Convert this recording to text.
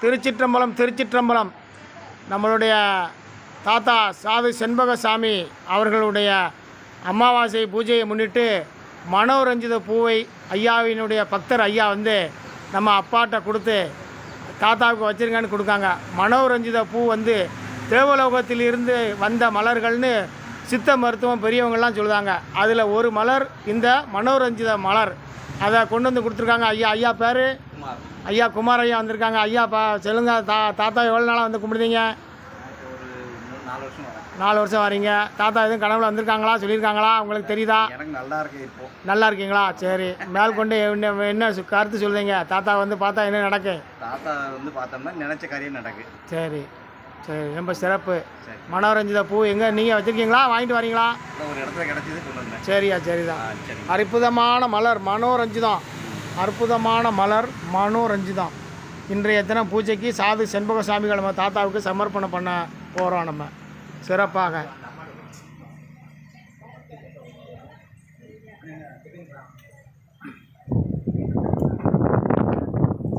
திருச்சிற்றம்பலம் திருச்சிற்றம்பலம். நம்மளுடைய தாத்தா சாது செண்பகசாமி அவர்களுடைய அமாவாசை பூஜையை முன்னிட்டு மனோரஞ்சித பூவை ஐயாவினுடைய பக்தர் ஐயா வந்து நம்ம அப்பாட்ட கொடுத்து தாத்தாவுக்கு வச்சுருங்கன்னு கொடுக்காங்க. மனோரஞ்சித பூ வந்து தேவலோகத்திலிருந்து வந்த மலர்கள்னு சித்த மருத்துவம் பெரியவங்கள்லாம் சொல்லுவாங்க. அதில் ஒரு மலர் இந்த மனோரஞ்சித மலர். அதை கொண்டு வந்து கொடுத்துருக்காங்க. ஐயா பேர் ஐயா குமார் ஐயா வந்திருக்காங்க. ஐயா சொல்லுங்க, தாத்தா எவ்வளோ நாளாக வந்து கும்பிடுதீங்க? 4 வருஷம் வரீங்க. தாத்தா எதுவும் கனவுல வந்திருக்காங்களா, சொல்லியிருக்காங்களா, உங்களுக்கு தெரியுதா? எனக்கு நல்லா இருக்கு. இப்போ நல்லா இருக்கீங்களா? சரி, மேல் கொண்டு என்ன கருத்து சொல்லுவீங்க? தாத்தா வந்து பார்த்தா என்ன நடக்கு? தாத்தா வந்து பார்த்தோம்னா நினைச்ச காரியம் நடக்கு. சரி சரி, ரொம்ப சிறப்பு. மனோரஞ்சித பூ எங்கே நீங்கள் வச்சுருக்கீங்களா, வாங்கிட்டு வரீங்களா? ஒரு இடத்துல கிடச்சிது, கொண்டு வந்தேன். சரியா, சரிதான். அற்புதமான மலர் மனோரஞ்சிதம், அற்புதமான மலர் மனோரஞ்சிதம். இன்றைய தினம் பூஜைக்கு சாது செண்பகசாமிகள் நம்ம தாத்தாவுக்கு சமர்ப்பணம் பண்ண போகிறோம். நம்ம சிறப்பாக